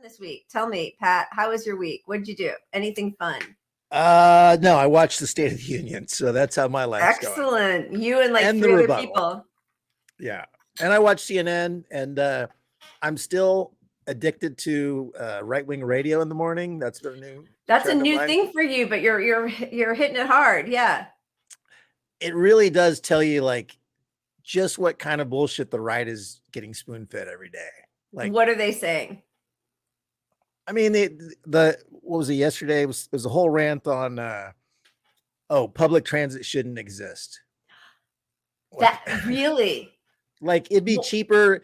This week? Tell me, Pat, how was your week? What did you do? Anything fun? No, I watched the State of the Union, so that's how my life's going. Excellent. You and like And the three other rebuttal. people. Yeah. And I watched CNN, and I'm still addicted to right-wing radio in the morning. That's their new That's a trend of new mine. thing for you, but you're hitting it hard. Yeah. It really does tell you like just what kind of bullshit the right is getting spoon-fed every day. Like, What are they saying? I mean, the what was it yesterday? It was a whole rant on public transit shouldn't exist. That really? Like it'd be cheaper.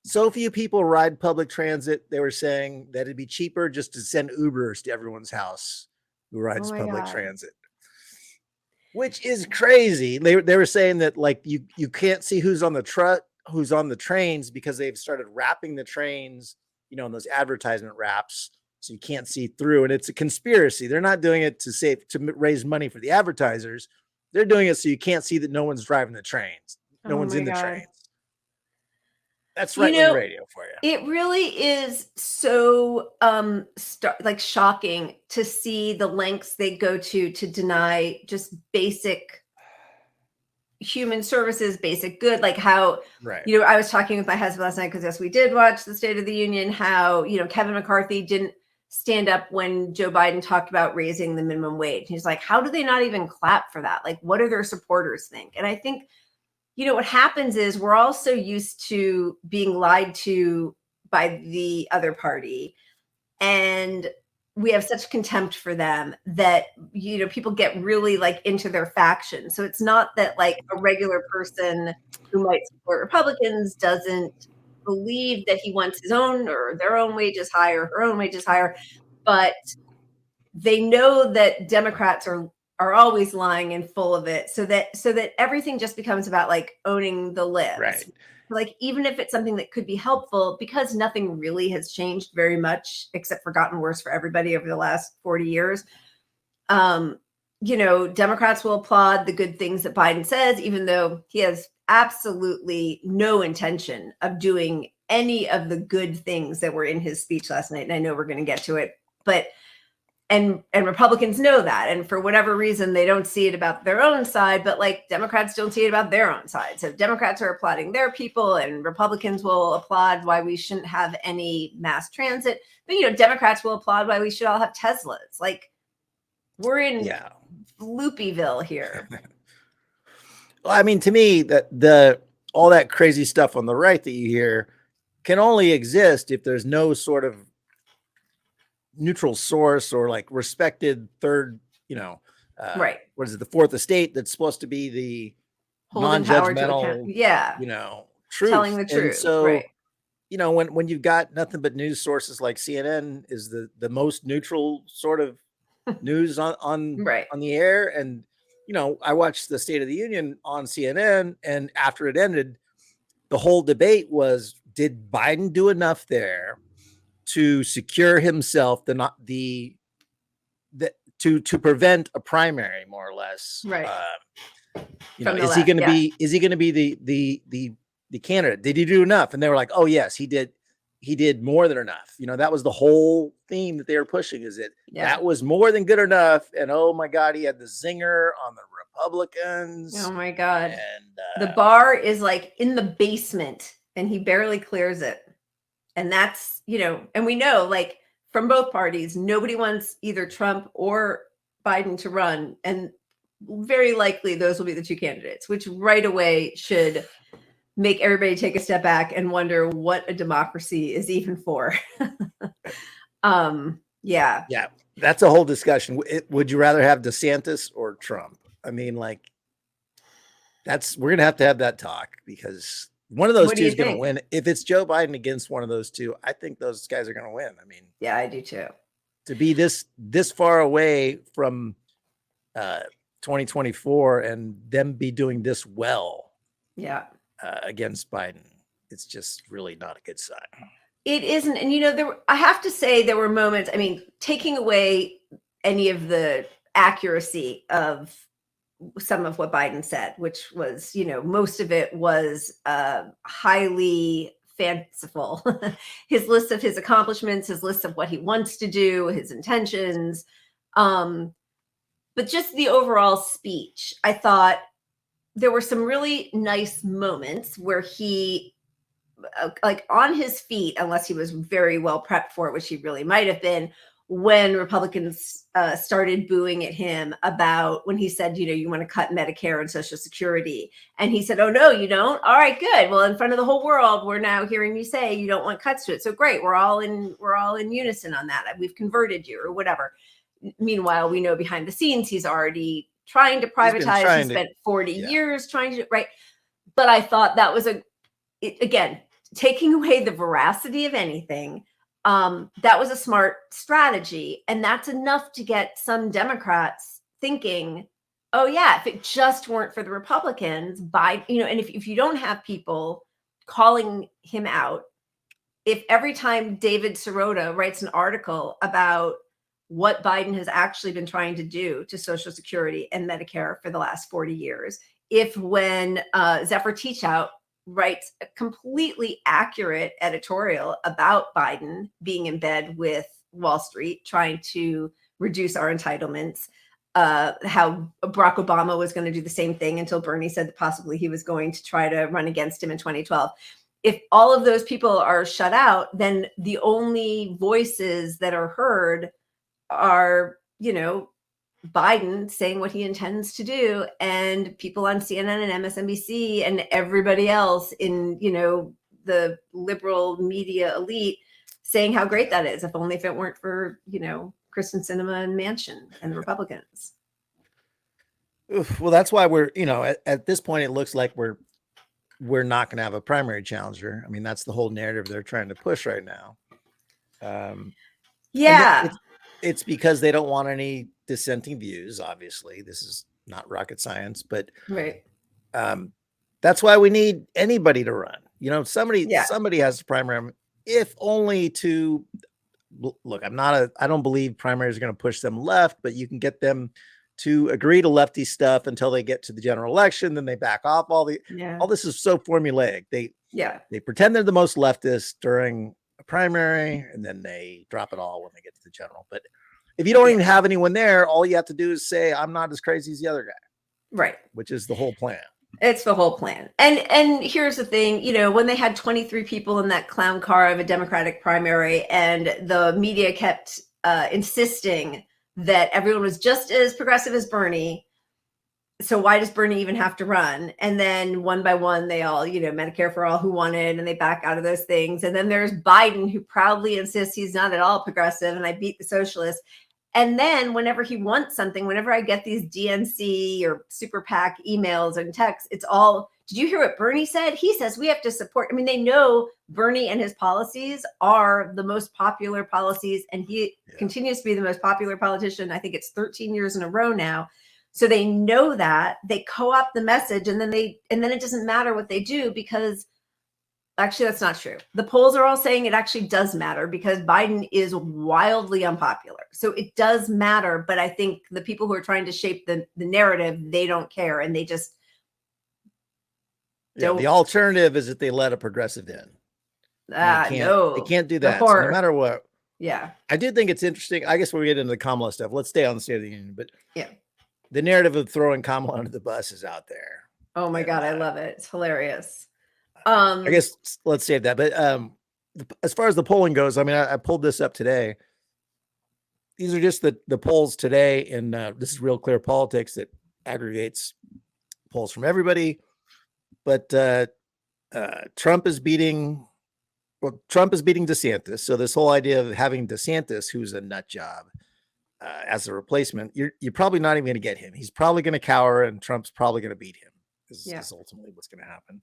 So few people ride public transit. They were saying that it'd be cheaper just to send Ubers to everyone's house who rides public transit, which is crazy. They were saying that like you can't see who's on the truck, who's on the trains because they've started wrapping the trains, you know, in those advertisement wraps, so you can't see through. And it's a conspiracy. They're not doing it to raise money for the advertisers. They're doing it so you can't see that no one's driving the trains. No one's in the trains. That's right-wing radio for you. It really is so like shocking to see the lengths they go to deny just basic human services, basic good, like how, you know, I was talking with my husband last night because yes, we did watch the State of the Union, how, you know, Kevin McCarthy didn't stand up when Joe Biden talked about raising the minimum wage. He's like, how do they not even clap for that? Like, what do their supporters think? And I think, you know, what happens is we're all so used to being lied to by the other party, and we have such contempt for them that, you know, people get really like into their faction. So it's not that like a regular person who might support Republicans doesn't believe that he wants his own or their own wages higher, her own wages higher, but they know that Democrats are always lying and full of it, so that everything just becomes about like owning the libs. Right. Like even if it's something that could be helpful, because nothing really has changed very much except for gotten worse for everybody over the last 40 years. You know, Democrats will applaud the good things that Biden says, even though he has absolutely no intention of doing any of the good things that were in his speech last night. And I know we're going to get to it, but and Republicans know that. And for whatever reason, they don't see it about their own side, but like Democrats don't see it about their own side. So Democrats are applauding their people and Republicans will applaud why we shouldn't have any mass transit. But, you know, Democrats will applaud why we should all have Teslas. Like we're in Loopyville here. Well, I mean, to me, that all that crazy stuff on the right that you hear can only exist if there's no sort of neutral source or like respected third, you know, what is it, the fourth estate that's supposed to be the non-judgmental, you know, truth. Telling the truth. And so, you know, when you've got nothing but news sources like CNN is the most neutral sort of news on the air. And, you know, I watched the State of the Union on CNN, and after it ended, the whole debate was, did Biden do enough there to secure himself to prevent a primary, more or less? You know, is he going to be the candidate? Did he do enough? And they were like, oh yes, he did more than enough. You know, that was the whole theme that they were pushing, is that was more than good enough. And oh my God, he had the zinger on the Republicans. Oh my God. And the bar is like in the basement and he barely clears it. And that's, you know, and we know like from both parties, nobody wants either Trump or Biden to run. And very likely those will be the two candidates, which right away should make everybody take a step back and wonder what a democracy is even for. Yeah, that's a whole discussion. Would you rather have DeSantis or Trump? I mean, like, we're gonna have to have that talk, because one of those two is going to win. If it's Joe Biden against one of those two, I think those guys are going to win. I mean, yeah, I do too. To be this far away from 2024 and them be doing this well, against Biden, it's just really not a good sign. It isn't. And, you know, I have to say there were moments, I mean, taking away any of the accuracy of some of what Biden said, which was, you know, most of it was highly fanciful. His list of his accomplishments, his list of what he wants to do, his intentions. But just the overall speech, I thought there were some really nice moments where he, like on his feet, unless he was very well prepped for it, which he really might have been, when Republicans started booing at him about when he said, you want to cut Medicare and Social Security. And he said, oh, no, you don't. All right, good. Well, in front of the whole world, we're now hearing you say you don't want cuts to it. So great. We're all in unison on that. We've converted you or whatever. Meanwhile, we know behind the scenes, he's already trying to privatize. He spent 40 years trying to, right. But I thought that was again, taking away the veracity of anything. That was a smart strategy. And that's enough to get some Democrats thinking, oh yeah, if it just weren't for the Republicans, and if you don't have people calling him out, if every time David Sirota writes an article about what Biden has actually been trying to do to Social Security and Medicare for the last 40 years, if when Zephyr Teachout writes a completely accurate editorial about Biden being in bed with Wall Street, trying to reduce our entitlements, how Barack Obama was going to do the same thing until Bernie said that possibly he was going to try to run against him in 2012. If all of those people are shut out, then the only voices that are heard are, Biden saying what he intends to do, and people on CNN and MSNBC and everybody else in, the liberal media elite saying how great that is. If it weren't for, Kristen Sinema and Manchin and the Republicans. Well, that's why we're, at this point, it looks like we're not going to have a primary challenger. I mean, that's the whole narrative they're trying to push right now. Yeah. It's because they don't want any dissenting views. Obviously, this is not rocket science, but right. That's why we need anybody to run. Somebody has to primary, if only to look. I don't believe primaries are going to push them left, but you can get them to agree to lefty stuff until they get to the general election. Then they back off. All this is so formulaic. They pretend they're the most leftist during a primary, and then they drop it all when they get to the general. But if you don't even have anyone there, all you have to do is say, I'm not as crazy as the other guy. Right. Which is the whole plan. It's the whole plan. And here's the thing, when they had 23 people in that clown car of a Democratic primary, and the media kept insisting that everyone was just as progressive as Bernie, so why does Bernie even have to run? And then one by one, they all, Medicare for all who wanted, and they back out of those things. And then there's Biden, who proudly insists he's not at all progressive, and I beat the socialists. And then whenever he wants something, whenever I get these DNC or super PAC emails and texts, it's all, did you hear what Bernie said? He says we have to support. I mean, they know Bernie and his policies are the most popular policies, and he continues to be the most popular politician. I think it's 13 years in a row now. So they know that, they co-opt the message, and then it doesn't matter what they do, because actually that's not true. The polls are all saying it actually does matter, because Biden is wildly unpopular. So it does matter. But I think the people who are trying to shape the narrative, they don't care. And they just don't. The alternative is that they let a progressive in. No. They can't do that. So no matter what. Yeah. I do think it's interesting. I guess we'll get into the Kamala stuff. Let's stay on the State of the Union. But the narrative of throwing Kamala under the bus is out there. Oh my God, I love it. It's hilarious. I guess let's save that. But as far as the polling goes, I mean, I pulled this up today. These are just the polls today, and this is Real Clear Politics that aggregates polls from everybody. But Trump is beating DeSantis. So this whole idea of having DeSantis, who's a nut job, as a replacement, you're probably not even going to get him. He's probably going to cower, and Trump's probably going to beat him. This is ultimately what's going to happen.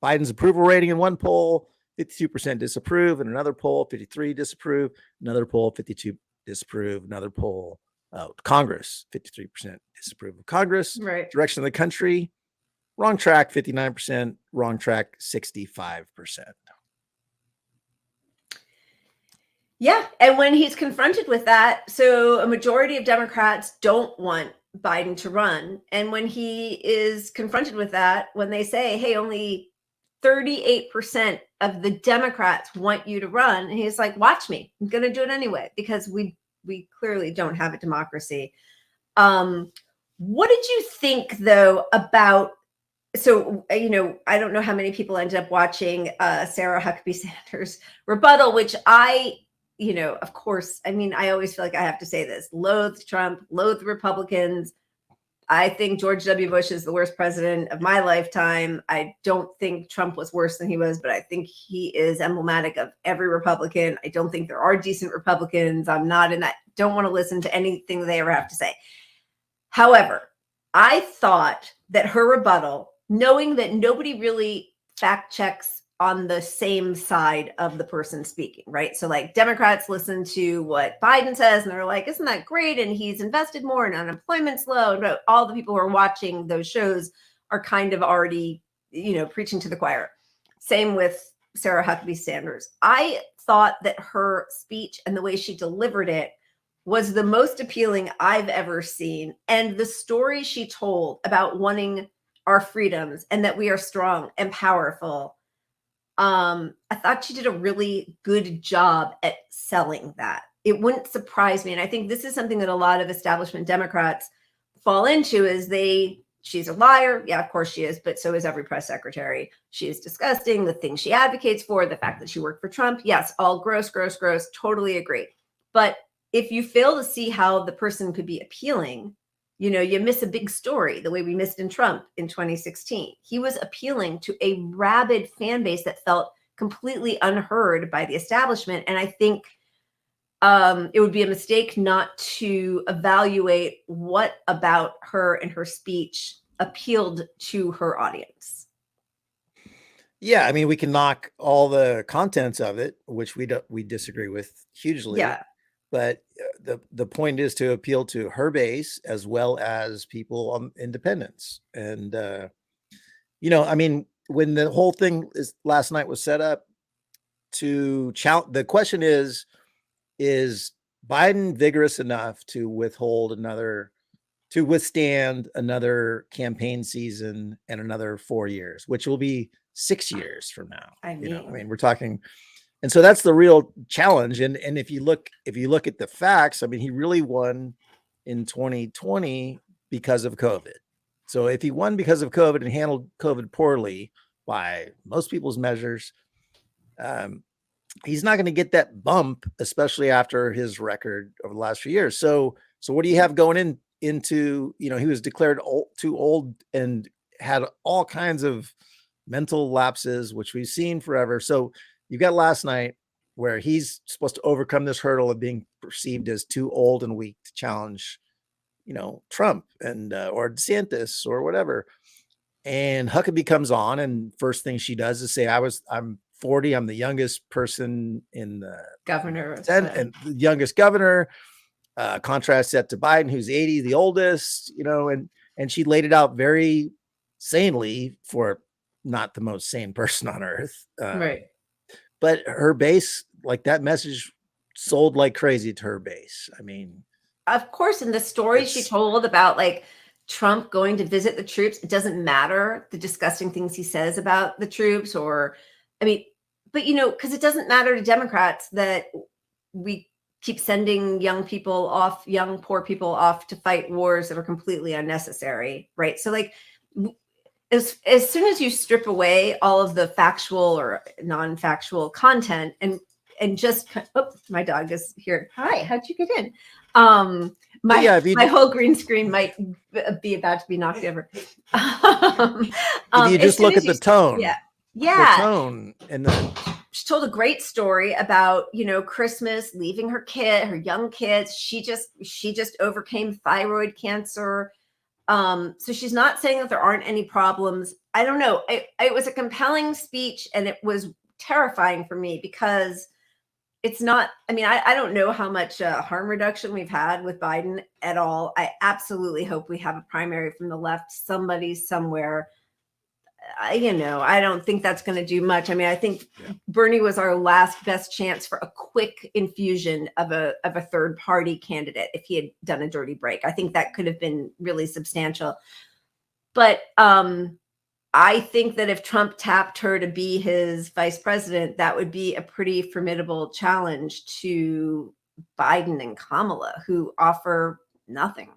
Biden's approval rating in one poll, 52% disapprove. In another poll, 53 disapprove. Another poll, 52 disapprove. Another poll, Congress, 53% disapprove of Congress. Right. Direction of the country, wrong track, 59%. Wrong track, 65%. Yeah. And when he's confronted with that, so a majority of Democrats don't want Biden to run. And when he is confronted with that, when they say, hey, only 38% of the Democrats want you to run. And he's like, watch me. I'm going to do it anyway, because we clearly don't have a democracy. What did you think, though, about, so, you know, I don't know how many people ended up watching Sarah Huckabee Sanders' rebuttal, which I, you know, of course, I mean, I always feel like I have to say this: loathe Trump, loathe Republicans. I think George W. Bush is the worst president of my lifetime. I don't think Trump was worse than he was, but I think he is emblematic of every Republican. I don't think there are decent Republicans. I'm not in that, don't want to listen to anything they ever have to say. However, I thought that her rebuttal, knowing that nobody really fact checks on the same side of the person speaking, right? So like Democrats listen to what Biden says and they're like, isn't that great? And he's invested more and unemployment's low. And all the people who are watching those shows are kind of already, you know, preaching to the choir. Same with Sarah Huckabee Sanders. I thought that her speech and the way she delivered it was the most appealing I've ever seen. And the story she told about wanting our freedoms and that we are strong and powerful, I thought she did a really good job at selling that. It wouldn't surprise me. And I think this is something that a lot of establishment Democrats fall into, is she's a liar. Yeah, of course she is, but so is every press secretary. She is disgusting. The things she advocates for, the fact that she worked for Trump. Yes, all gross, gross, gross. Totally agree. But if you fail to see how the person could be appealing, you know, you miss a big story, the way we missed in Trump in 2016. He was appealing to a rabid fan base that felt completely unheard by the establishment. And I think it would be a mistake not to evaluate what about her and her speech appealed to her audience. Yeah, I mean, we can knock all the contents of it, which we disagree with hugely. Yeah. But the point is to appeal to her base as well as people on independents. And you know, I mean, when the whole thing last night was set up to challenge, the question is Biden vigorous enough to withstand another campaign season and another 4 years, which will be 6 years from now. I mean, we're talking. And so that's the real challenge. And if you look at the facts, I mean, he really won in 2020 because of COVID. So if he won because of COVID and handled COVID poorly by most people's measures, he's not going to get that bump, especially after his record over the last few years. So what do you have going into, you know, he was declared too old and had all kinds of mental lapses, which we've seen forever. So you got last night where he's supposed to overcome this hurdle of being perceived as too old and weak to challenge, you know, Trump and or DeSantis or whatever. And Huckabee comes on, and first thing she does is say, I'm 40. I'm the youngest person in the governor and the youngest governor. Contrast that to Biden, who's 80, the oldest, you know, and she laid it out very sanely for not the most sane person on earth. Right. But her base, like that message sold like crazy to her base. I mean, of course, in the story she told about like Trump going to visit the troops, it doesn't matter the disgusting things he says about the troops, or, I mean, but you know, because it doesn't matter to Democrats that we keep sending young poor people off to fight wars that are completely unnecessary, right? So like, as soon as you strip away all of the factual or non-factual content and just, oh, my dog is here. Hi, how'd you get in? My whole green screen might be about to be knocked over. If you just look at the tone, the tone, and then she told a great story about, you know, Christmas, leaving her young kids. She just overcame thyroid cancer. So she's not saying that there aren't any problems. I don't know. It was a compelling speech, and it was terrifying for me because it's not, I mean, I don't know how much harm reduction we've had with Biden at all. I absolutely hope we have a primary from the left, somebody somewhere. You know, I don't think that's going to do much. I mean, I think Bernie was our last best chance for a quick infusion of a third party candidate if he had done a dirty break. I think that could have been really substantial. But I think that if Trump tapped her to be his vice president, that would be a pretty formidable challenge to Biden and Kamala, who offer nothing.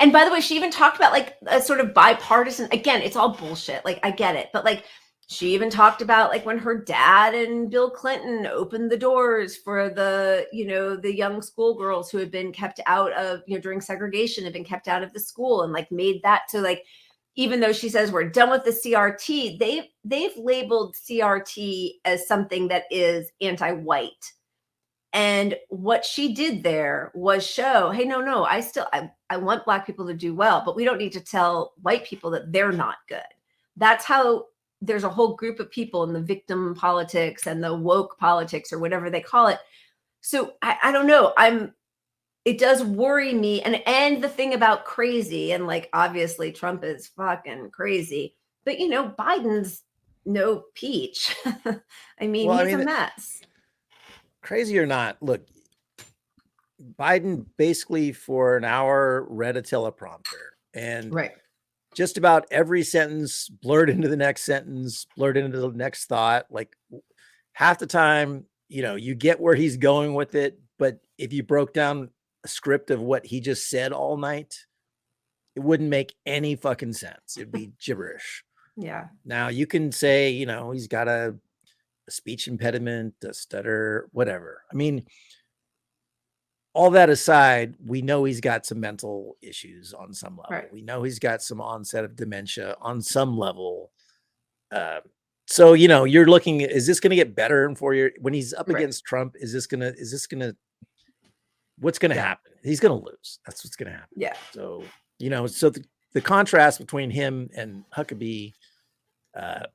And by the way, she even talked about like a sort of bipartisan, again, it's all bullshit. Like, I get it. But like, she even talked about like when her dad and Bill Clinton opened the doors for the, the young schoolgirls who had been kept out of, during segregation, had been kept out of the school, and like made that to like, even though she says we're done with the CRT, they've labeled CRT as something that is anti-white. And what she did there was show, hey, no, I want Black people to do well, but we don't need to tell white people that they're not good. That's how there's a whole group of people in the victim politics and the woke politics or whatever they call it. So I don't know. It does worry me. And the thing about crazy, and like, obviously Trump is fucking crazy, but Biden's no peach. I mean, he's a mess. Crazy or not, look, Biden basically for an hour read a teleprompter, and just about every sentence blurred into the next sentence, blurred into the next thought. Like half the time, you get where he's going with it, but if you broke down a script of what he just said all night, it wouldn't make any fucking sense. It'd be gibberish. Yeah. Now you can say, he's got a speech impediment, a stutter, whatever. I mean, all that aside, we know he's got some mental issues on some level. Right. We know he's got some onset of dementia on some level. So, you're looking at, is this going to get better in 4 years when he's up against Trump? What's going to happen? He's going to lose. That's what's going to happen. Yeah. So, so the contrast between him and Huckabee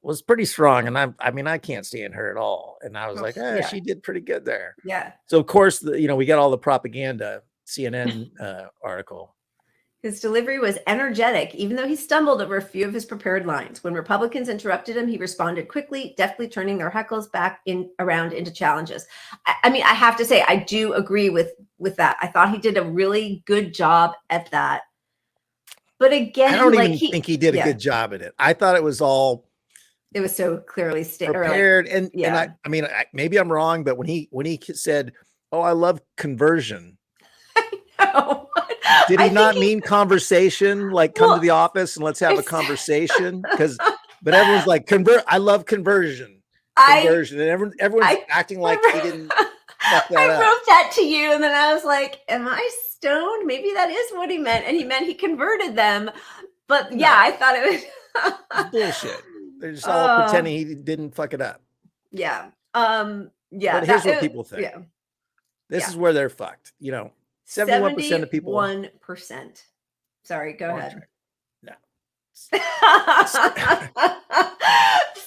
was pretty strong. And I mean, I can't stand her at all. And I was like, she did pretty good there. Yeah. So of course, we got all the propaganda CNN article. His delivery was energetic, even though he stumbled over a few of his prepared lines. When Republicans interrupted him, he responded quickly, deftly turning their heckles back around into challenges. I mean, I have to say, I do agree with that. I thought he did a really good job at that. But again, I don't even think he did a good job at it. I thought it was all. It was so clearly prepared, and I mean, maybe I'm wrong, but when he said, "Oh, I love conversion," I know. Did he not mean conversation? Like, come to the office and let's have a conversation? But everyone's like, I love conversion, and everyone's acting like he didn't. Fuck that I wrote that to you, and then I was like, "Am I stoned? Maybe that is what he meant." And he meant he converted them. But I thought it was bullshit. They're just all pretending he didn't fuck it up. Yeah. But here's what people think. Yeah. This is where they're fucked. 71% of people. 1%. Sorry, go ahead. No.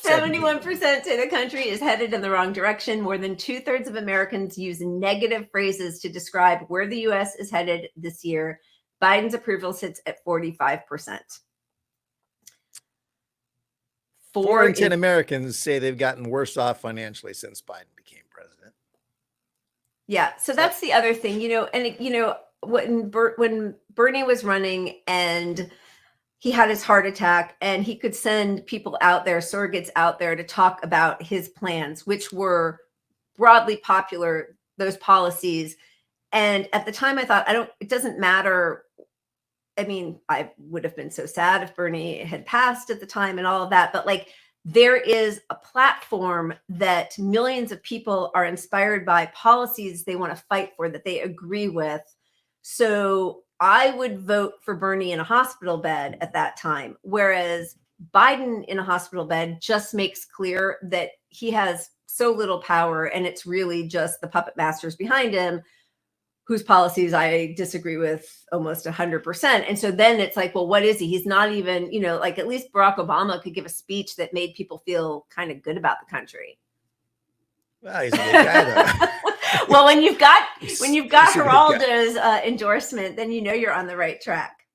71% say the country is headed in the wrong direction. More than 2/3 of Americans use negative phrases to describe where the U.S. is headed this year. Biden's approval sits at 45%. 4 in 10 Americans say they've gotten worse off financially since Biden became president. Yeah. So that's the other thing, and when Bernie was running and he had his heart attack and he could send people out there, surrogates out there to talk about his plans, which were broadly popular, those policies. And at the time I thought, it doesn't matter. I mean, I would have been so sad if Bernie had passed at the time and all of that. But like, there is a platform that millions of people are inspired by, policies they want to fight for, that they agree with. So I would vote for Bernie in a hospital bed at that time. Whereas Biden in a hospital bed just makes clear that he has so little power, and it's really just the puppet masters behind him whose policies I disagree with almost 100%. And so then it's like, well, what is he? He's not even, like, at least Barack Obama could give a speech that made people feel kind of good about the country. Well, he's a good guy, though. Well, when you've got Geraldo's endorsement, then you're on the right track.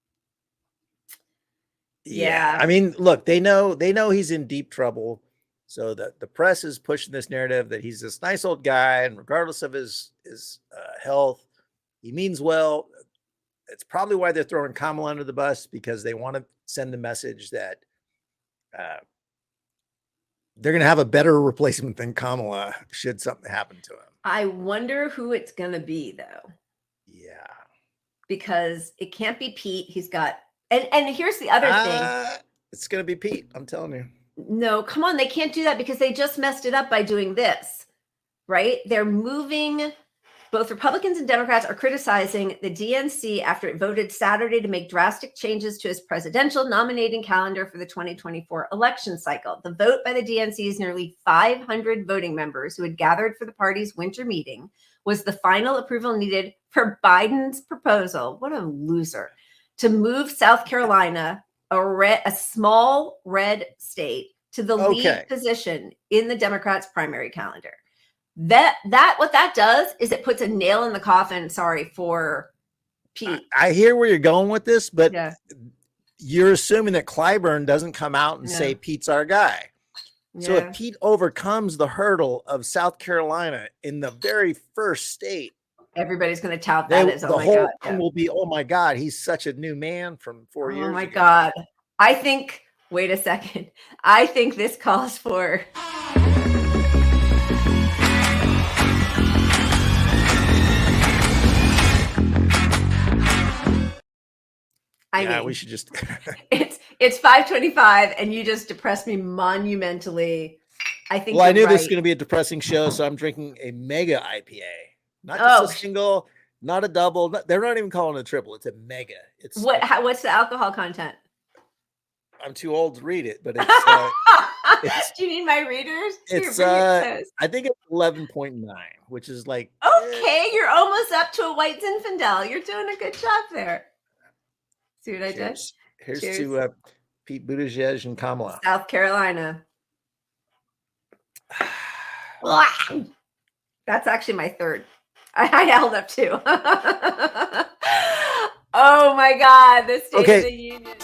Yeah. I mean, look, they know he's in deep trouble. So the press is pushing this narrative that he's this nice old guy, and regardless of his health, he means well. it's probably why they're throwing Kamala under the bus, because they want to send the message that they're going to have a better replacement than Kamala should something happen to him. I wonder who it's going to be, though. Yeah. Because it can't be Pete. He's got, and here's the other thing. It's going to be Pete. I'm telling you. No, come on. They can't do that because they just messed it up by doing this, right? They're moving. Both Republicans and Democrats are criticizing the DNC after it voted Saturday to make drastic changes to its presidential nominating calendar for the 2024 election cycle. The vote by the DNC's nearly 500 voting members who had gathered for the party's winter meeting was the final approval needed for Biden's proposal. What a loser. To move South Carolina, a small red state, to the lead position in the Democrats' primary calendar. What that does is it puts a nail in the coffin. Sorry for Pete. I hear where you're going with this, but you're assuming that Clyburn doesn't come out and say Pete's our guy. So if Pete overcomes the hurdle of South Carolina in the very first state, everybody's going to tout that as, the whole thing will be, oh my God, he's such a new man from 4 years ago. Oh my God. I think, wait a second. I think this calls for I mean, we should just it's 5:25 and you just depressed me monumentally. I think I knew this was going to be a depressing show, so I'm drinking a mega IPA. Not just a single, not a double. They're not even calling it a triple. It's a mega. It's what's the alcohol content? I'm too old to read it, but it's do you need my readers? It's I think it's 11.9, which is like okay, you're almost up to a white Zinfandel. You're doing a good job there. See what I did? Here's to Pete Buttigieg and Kamala. South Carolina. That's actually my third. I held up two. Oh my God, the State of the Union.